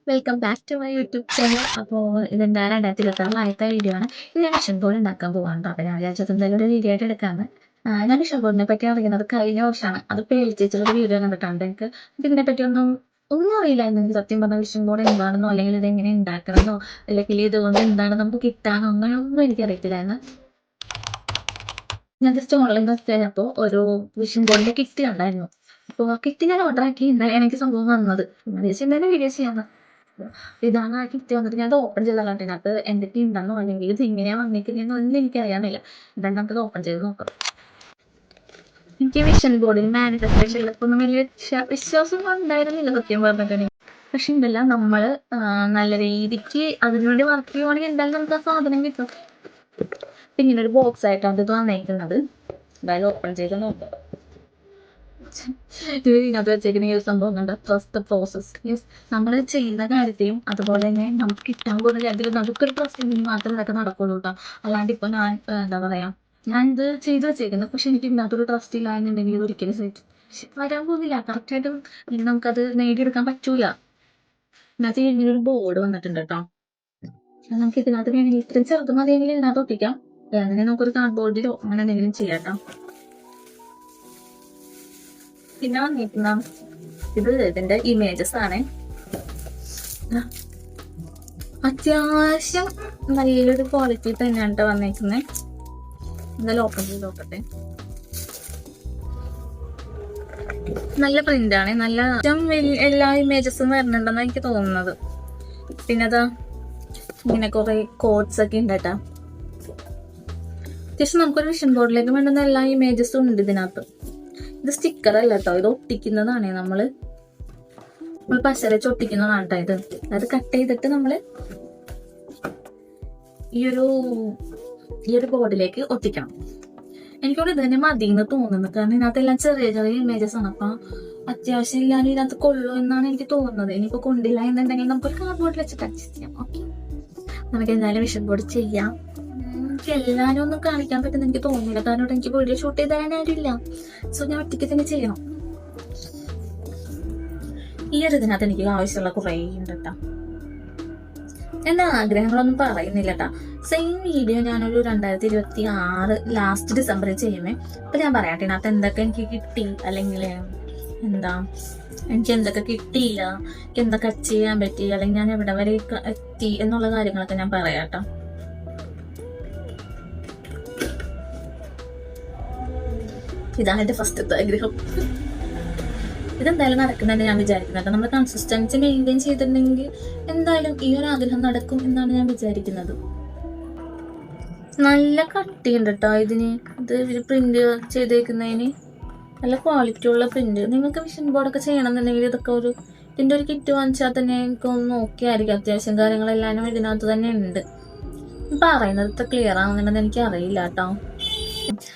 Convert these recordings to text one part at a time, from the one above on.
Welcome back to my YouTube channel. അപ്പോൾ ഇതെന്താ 2026 ആദ്യത്തെ വീഡിയോ ആണ്. ഇത് ഞാൻ വിഷൻ ബോർഡ് ഉണ്ടാക്കാൻ പോകാൻ അപ്പോൾ ഞാൻ വിചാരിച്ചത് എന്തായാലും ഒരു വീഡിയോ ആയിട്ട് എടുക്കാമെന്ന്. ഞാൻ വിഷൻ ബോർഡിനെ പറ്റി അറിയുന്നത് കഴിഞ്ഞ വർഷമാണ്. അത് പേജിച്ചൊരു വീഡിയോ കണ്ടിട്ടുണ്ട്. എനിക്ക് ഇതിനെപ്പറ്റി ഒന്നും അറിയില്ലായിരുന്നു. എനിക്ക് സത്യം പറഞ്ഞാൽ വിഷൻ ബോർഡ് എന്താണെന്നോ അല്ലെങ്കിൽ ഇത് എങ്ങനെ ഉണ്ടാക്കണമെന്നോ അല്ലെങ്കിൽ ഇതുകൊണ്ട് എന്താണ് നമുക്ക് കിട്ടാനോ അങ്ങനെയൊന്നും എനിക്കറിയത്തില്ലായിരുന്നു. ഞാൻ ജസ്റ്റ് ഓൺലൈൻ സെർച്ച് ചെയ്തപ്പോൾ ഒരു വിഷൻ ബോർഡിൻ്റെ കിറ്റ് ഉണ്ടായിരുന്നു. അപ്പോൾ ആ കിറ്റ് ഞാൻ ഓർഡർ ആക്കി. ഇന്നലെ എനിക്ക് സംഭവം വന്നത് ഇന്നലെ വീഡിയോ ചെയ്യാമെന്ന്. ഇതാണ് ആ കിറ്റ് വന്നിട്ട് ഞാൻ ഓപ്പൺ ചെയ്താൽ അതിനകത്ത് എന്തൊക്കെ ഉണ്ടെന്നോ അല്ലെങ്കിൽ ഇത് ഇങ്ങനെയാണ് വന്നിരിക്കുന്നതെന്നോ ഒന്നും എനിക്കറിയാനില്ല. എന്തായാലും നമുക്കത് ഓപ്പൺ ചെയ്ത് നോക്കാം. എനിക്ക് വിഷൻ ബോർഡിൽ മാനിഫെസ്റ്റേഷനിലൊന്നും വലിയ വിശ്വാസം ഉണ്ടായിരുന്നില്ല സത്യം പറഞ്ഞിട്ടുണ്ടെങ്കിൽ. പക്ഷെ ഉണ്ടല്ല നമ്മൾ നല്ല രീതിക്ക് അതിനുവേണ്ടി വർക്ക് ചെയ്യുവാണെങ്കിൽ എന്തായാലും നമുക്ക് ആ സാധനം കിട്ടും. പിന്നെ ഒരു ബോക്സ് ആയിട്ടാണ് ഇത് വന്നേക്കുന്നത്. എന്തായാലും ഓപ്പൺ ചെയ്ത് നോക്കാം. ഇതിനകത്ത് വെച്ചേക്കുന്ന ഈ ഒരു സംഭവം കണ്ട ട്രസ്റ്റ് ദ പ്രോസസ്. യെസ്, നമ്മൾ ചെയ്യുന്ന കാര്യത്തെയും അതുപോലെ തന്നെ നമുക്ക് കിട്ടാൻ പോകുന്ന കാര്യത്തിൽ നമുക്കൊരു ട്രസ്റ്റ് ഉണ്ടെങ്കിൽ മാത്രമേ ഇതൊക്കെ നടക്കുള്ളൂ കേട്ടോ. അല്ലാണ്ട് ഇപ്പോൾ ഞാൻ എന്താ പറയുക, ഞാൻ ഇത് ചെയ്ത് വെച്ചേക്കുന്നത് പക്ഷെ എനിക്ക് ഇതിനകത്തൊരു ട്രസ്റ്റ് ഇല്ല എന്നുണ്ടെങ്കിൽ ഇത് ഒരിക്കലും വരാൻ പോകുന്നില്ല. കറക്റ്റായിട്ടും നമുക്കത് നേടിയെടുക്കാൻ പറ്റൂല. ഇതിനകത്ത് ഇങ്ങനൊരു ബോർഡ് വന്നിട്ടുണ്ട് കേട്ടോ. നമുക്ക് ഇതിനകത്ത് വേണമെങ്കിൽ ഇത്രയും ചെറുത് മതിയെങ്കിൽ ഇതിനകത്ത് ഒട്ടിക്കാം. അങ്ങനെ നമുക്കൊരു കാർഡ് ബോർഡിലോ അങ്ങനെ എന്തെങ്കിലും ചെയ്യാം കേട്ടോ. പിന്നെ വന്നിരിക്കുന്ന ഇത് ഇതിന്റെ ഇമേജസ് ആണ്. അത്യാവശ്യം നല്ലൊരു ക്വാളിറ്റി തന്നെയാണ് വന്നേക്കുന്നത്. എന്തായാലും ഓപ്പൺ ചെയ്ത് നോക്കട്ടെ. നല്ല പ്രിന്റ് ആണ്. നല്ല എല്ലാ ഇമേജസും വരുന്നുണ്ടെന്നാണ് എനിക്ക് തോന്നുന്നത്. പിന്നെ അതാ ഇങ്ങനെ കുറെ കോഡ്സ് ഒക്കെ ഉണ്ട് കേട്ടോ. അത്യാവശ്യം നമുക്കൊരു വിഷൻ ബോർഡിലേക്ക് വേണ്ടുന്ന എല്ലാ ഇമേജസും ഉണ്ട് ഇതിനകത്ത്. ഇത് സ്റ്റിക്കർ അല്ല കേട്ടോ, ഇത് ഒട്ടിക്കുന്നതാണ്. നമ്മൾ പശ വെച്ച് ഒട്ടിക്കുന്നതാണ് കേട്ടോ ഇത്. അത് കട്ട് ചെയ്തിട്ട് നമ്മൾ ഈ ഒരു ബോർഡിലേക്ക് ഒട്ടിക്കണം. എനിക്കോട് ഇത് തന്നെ മതി എന്ന് തോന്നുന്നു. കാരണം ഇതിനകത്തെല്ലാം ചെറിയ ചെറിയ ഇമേജസ് ആണ്. അപ്പൊ അത്യാവശ്യം ഇല്ലാണ്ട് ഇതിനകത്ത് കൊള്ളു എന്നാണ് എനിക്ക് തോന്നുന്നത്. ഇനിയിപ്പോ കൊണ്ടില്ല എന്നുണ്ടെങ്കിൽ നമുക്കൊരു കാർഡ് ബോർഡിൽ വെച്ചിട്ട് അഡ്ജസ്റ്റ് ചെയ്യാം. ഓക്കെ, നമുക്ക് എന്തായാലും വിഷൻ ബോർഡ് ചെയ്യാം. എനിക്ക് എല്ലാവരും ഒന്നും കാണിക്കാൻ പറ്റുന്ന എനിക്ക് തോന്നുന്നില്ല. കാരണം ഇവിടെ എനിക്ക് വീഡിയോ ഷൂട്ട് ചെയ്ത് തരാൻ ആരുമില്ല. സോ ഞാൻ ഒറ്റയ്ക്ക് തന്നെ ചെയ്യണം. ഈ ഒരു ഇതിനകത്ത് എനിക്ക് ആവശ്യമുള്ള കുറേ ഉണ്ട് കേട്ടോ. എന്റെ ആഗ്രഹങ്ങളൊന്നും പറയുന്നില്ല കേട്ടോ. സെയിം വീഡിയോ ഞാനൊരു 2026 ലാസ്റ്റ് ഡിസംബറിൽ ചെയ്യുമേ. അപ്പൊ ഞാൻ പറയാട്ടെ ഇതിനകത്ത് എന്തൊക്കെ എനിക്ക് കിട്ടി, അല്ലെങ്കിൽ എന്താ എനിക്ക് എന്തൊക്കെ കിട്ടിയില്ല, എനിക്ക് എന്തൊക്കെ അച്ചീവ് ചെയ്യാൻ പറ്റി, അല്ലെങ്കിൽ ഞാൻ എവിടെ വരെ എത്തി എന്നുള്ള കാര്യങ്ങളൊക്കെ ഞാൻ പറയാട്ടോ. ഇതാണ് എന്റെ ഫസ്റ്റത്തെ ആഗ്രഹം. ഇതെന്തായാലും നടക്കുന്നുണ്ട് ഞാൻ വിചാരിക്കുന്നത്. നമ്മൾ കൺസിസ്റ്റൻസി മെയിൻറ്റെയിൻ ചെയ്തിട്ടുണ്ടെങ്കിൽ എന്തായാലും ഈ ഒരു ആഗ്രഹം നടക്കും എന്നാണ് ഞാൻ വിചാരിക്കുന്നത്. നല്ല കട്ടിയുണ്ട് കേട്ടോ ഇതിന്. ഇത് പ്രിന്റ് ചെയ്തേക്കുന്നതിന് നല്ല ക്വാളിറ്റി ഉള്ള പ്രിന്റ്. നിങ്ങൾക്ക് വിഷൻ ബോർഡൊക്കെ ചെയ്യണമെന്നുണ്ടെങ്കിൽ ഇതൊക്കെ ഇതിന്റെ ഒരു കിറ്റ് വാങ്ങിച്ചാൽ തന്നെ എനിക്കൊന്ന് നോക്കിയായിരിക്കും. അത്യാവശ്യം കാര്യങ്ങളെല്ലാം ഇതിനകത്ത് തന്നെ ഉണ്ട്. പറയുന്നത് ഇത്ര ക്ലിയർ ആവുന്നുണ്ടെന്ന് എനിക്ക് അറിയില്ല കേട്ടോ.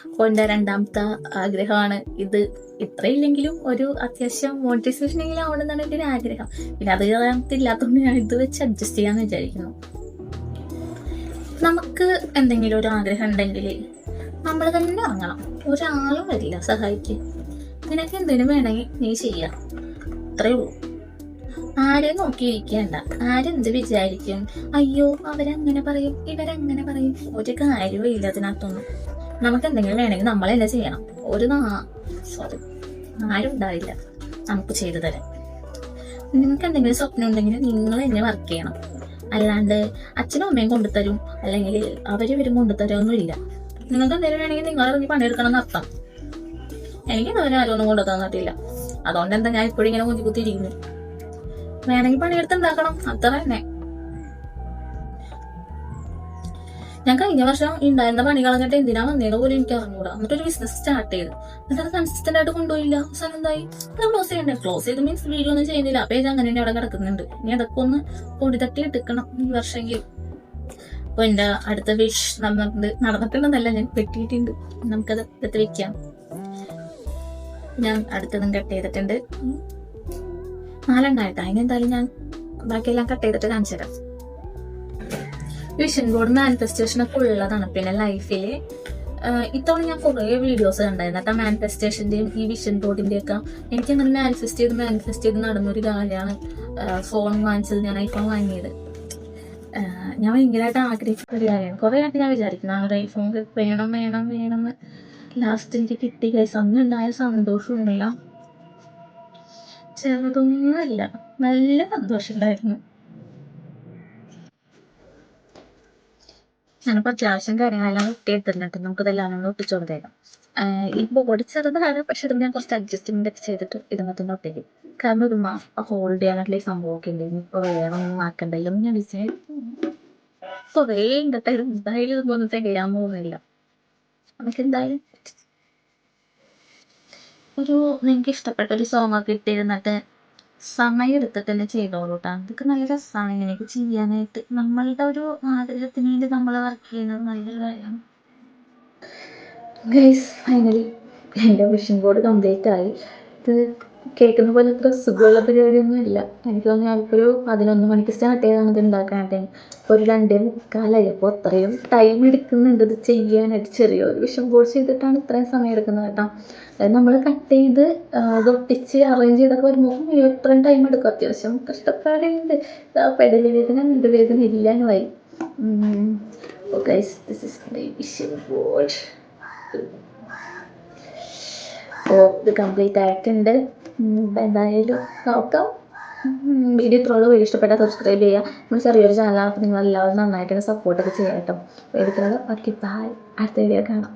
അപ്പോൾ എൻ്റെ രണ്ടാമത്തെ ആഗ്രഹമാണ് ഇത്. ഇത്രയില്ലെങ്കിലും ഒരു അത്യാവശ്യം മോട്ടിവേഷൻ എങ്കിലും ആവണമെന്നാണ് എൻ്റെ ഒരു ആഗ്രഹം. പിന്നെ അത് ഇല്ലാത്തതുകൊണ്ട് ഞാൻ ഇത് വെച്ച് അഡ്ജസ്റ്റ് ചെയ്യാന്ന് വിചാരിക്കുന്നു. നമുക്ക് എന്തെങ്കിലും ഒരു ആഗ്രഹം ഉണ്ടെങ്കിൽ നമ്മൾ തന്നെ വാങ്ങണം. ഒരാളും വരില്ല സഹായിക്കും. നിനക്ക് എന്തെങ്കിലും വേണമെങ്കിൽ നീ ചെയ്യാം, അത്രേ ഉള്ളൂ. ആരെയും നോക്കിയിരിക്കണ്ട. ആരെന്ത് വിചാരിക്കും, അയ്യോ അവരങ്ങനെ പറയും ഇവരങ്ങനെ പറയും, ഒരു കാര്യവും ഇല്ല അതിനകത്തൊന്നും. നമുക്ക് എന്തെങ്കിലും വേണമെങ്കിൽ നമ്മൾ തന്നെ ചെയ്യണം. ആരും ഉണ്ടാവില്ല നമുക്ക് ചെയ്തു തരാൻ. നിങ്ങൾക്ക് എന്തെങ്കിലും സ്വപ്നം ഉണ്ടെങ്കിൽ നിങ്ങൾ തന്നെ വർക്ക് ചെയ്യണം. അല്ലാണ്ട് അച്ഛനും അമ്മയും കൊണ്ടുതരും അല്ലെങ്കിൽ ഇവരും കൊണ്ടുതരുമൊന്നും ഇല്ല. നിങ്ങൾക്ക് എന്തെങ്കിലും വേണമെങ്കിൽ നിങ്ങൾ ഇറങ്ങി പണിയെടുക്കണം എന്നർത്ഥം. എനിക്കതുവരെ ആരും ഒന്നും കൊണ്ടു തന്നിട്ടില്ല. അതുകൊണ്ട് എന്താ ഞാൻ ഇപ്പോഴും ഇങ്ങനെ കുത്തിയിരിക്കുന്നു. വേണമെങ്കിൽ പണിയെടുത്ത് ഉണ്ടാക്കണം, അത്ര തന്നെ. ഞാൻ കഴിഞ്ഞ വർഷം ഉണ്ടായിരുന്ന പണി കളഞ്ഞിട്ട് എന്തിനാ വന്നേന്ന് പോലും എനിക്ക് അറിഞ്ഞൂടാ. എന്നിട്ടൊരു ബിസിനസ് സ്റ്റാർട്ട് ചെയ്ത് എന്നിട്ട് അത് കൺസിസ്റ്റന്റ് ആയിട്ട് കൊണ്ടുപോയില്ല. അവസാനം എന്തായി, അത് ക്ലോസ് ചെയ്യണ്ടേ. ക്ലോസ് ചെയ്ത് മീൻസ് വീഡിയോ ഒന്നും ചെയ്യുന്നില്ല. പേജ് അങ്ങനെ തന്നെ അവിടെ കിടക്കുന്നുണ്ട്. ഇനി അതൊക്കെ ഒന്ന് പൊടി തട്ടി എടുക്കണം ഈ വർഷമെങ്കിലും. അപ്പൊ എന്റെ അടുത്ത വിഷ് നടന്നിട്ടുണ്ടെന്നല്ല, ഞാൻ വെട്ടിയിട്ടുണ്ട്. നമുക്കത് എടുത്ത് വെക്കാം. ഞാൻ അടുത്തതും കട്ട് ചെയ്തിട്ടുണ്ട്. 4 അതിനെന്തായാലും ഞാൻ ബാക്കിയെല്ലാം കട്ട് ചെയ്തിട്ട് കാണിച്ചു തരാം. വിഷൻ ബോർഡ് മാനിഫെസ്റ്റേഷൻ ഒക്കെ ഉള്ളതാണ്. പിന്നെ ലൈഫിൽ ഇത്തവണ ഞാൻ കുറേ വീഡിയോസ് കണ്ടായിരുന്നു കേട്ടോ, മാനിഫെസ്റ്റേഷൻ്റെയും ഈ വിഷൻ ബോർഡിൻ്റെയൊക്കെ. എനിക്കങ്ങനെ മാനിഫെസ്റ്റ് ചെയ്ത് നടന്നൊരു കാര്യമാണ് ഫോൺ വാങ്ങിച്ചത്. ഞാൻ ഐഫോൺ വാങ്ങിയത് ഞാൻ ഭയങ്കരമായിട്ട് ആഗ്രഹിക്കുന്ന ഒരു കാര്യമാണ്. കുറേ ആയിട്ട് ഞാൻ വിചാരിക്കുന്നു ആ ഒരു ഐഫോൺ വേണമെന്ന്. ലാസ്റ്റ് എനിക്ക് കിട്ടി ഗൈസ്. അന്നുണ്ടായ സന്തോഷമൊന്നുമില്ല, ചെറുതൊന്നുമില്ല, നല്ല സന്തോഷമുണ്ടായിരുന്നു. ഞാനിപ്പോൾ അത്യാവശ്യം കാര്യങ്ങളെല്ലാം ഒട്ടിയെടുത്തിട്ടുണ്ട്. നമുക്കിതെല്ലാം ഒന്ന് ഒട്ടിച്ചു കൊടുത്തേക്കാം. ഈ ബോർഡ് ചെറുതാണ്, പക്ഷെ ഇത് ഞാൻ കുറച്ച് അഡ്ജസ്റ്റ്മെൻ്റ് ഒക്കെ ചെയ്തിട്ട് ഇതിനകത്ത് തന്നെ ഒട്ടിക്കും. കാരണം ഒരു ഹോൾഡ് ചെയ്യാനായിട്ടുള്ള ഈ സംഭവമൊക്കെ ഉണ്ട്. ഇപ്പോൾ വേറൊന്നും ആക്കണ്ടല്ലോ ഞാൻ വിചാരിച്ചു. കുറേ ഉണ്ട്, എന്തായാലും ഇതൊന്നും തികയാൻ പോകുന്നില്ല. നമുക്ക് എന്തായാലും നിങ്ങൾക്ക് ഇഷ്ടപ്പെട്ട ഒരു സോങ് ഒക്കെ ഇട്ടിരുന്നിട്ട് സമയം എടുത്തിട്ട് തന്നെ ചെയ്തോളൂ കേട്ടോ. അതൊക്കെ നല്ല രസമാണ് ഇങ്ങനെയൊക്കെ ചെയ്യാനായിട്ട്. നമ്മളുടെ ഒരു ആഗ്രഹത്തിന് വേണ്ടി നമ്മൾ വർക്ക് ചെയ്യുന്നത് നല്ലൊരു കാര്യമാണ്. ഗൈസ്, ഫൈനലി എൻ്റെ വിഷൻ ബോർഡ് കംപ്ലീറ്റ് ആയി. ഇത് കേൾക്കുന്ന പോലെ അത്ര സുഖമുള്ള പരിപാടിയൊന്നും ഇല്ല. എനിക്ക് തോന്നുന്നു ഞാനിപ്പോൾ 11 മണിക്ക് സ്റ്റാർട്ട് ചെയ്താണ് ഇത് ഉണ്ടാക്കാനായിട്ട്. ഇപ്പോൾ ഒരു 2:45. അപ്പോൾ അത്രയും ടൈം എടുക്കുന്നുണ്ട് ഇത് ചെയ്യാനായിട്ട്. ചെറിയൊരു വിഷൻ ബോർഡ് ചെയ്തിട്ടാണ് ഇത്രയും സമയം എടുക്കുന്നത് കേട്ടോ. നമ്മൾ കട്ട് ചെയ്ത് ഇത് ഒട്ടിച്ച് അറേഞ്ച് ചെയ്തൊക്കെ വരുമ്പോൾ ഇത്രയും ടൈം എടുക്കും. അത്യാവശ്യം കഷ്ടപ്പാടുണ്ട്. പെടലി വേദന നടുവേദന ഇല്ലാന്നുമായി. Guys, this is my vision board. അപ്പോൾ ഇത് കംപ്ലീറ്റ് ആയിട്ടുണ്ട്. എന്തായാലും നോക്കാം. വീഡിയോ വീഡിയോ ഇഷ്ടപ്പെട്ടാൽ സബ്സ്ക്രൈബ് ചെയ്യുക. നമ്മൾ ചെറിയൊരു ചാനലാണ്, അപ്പോൾ നിങ്ങളെല്ലാവരും നന്നായിട്ട് സപ്പോർട്ടൊക്കെ ചെയ്യാം കേട്ടോ. Video okay, bye. അടുത്ത വീഡിയോ കാണാം.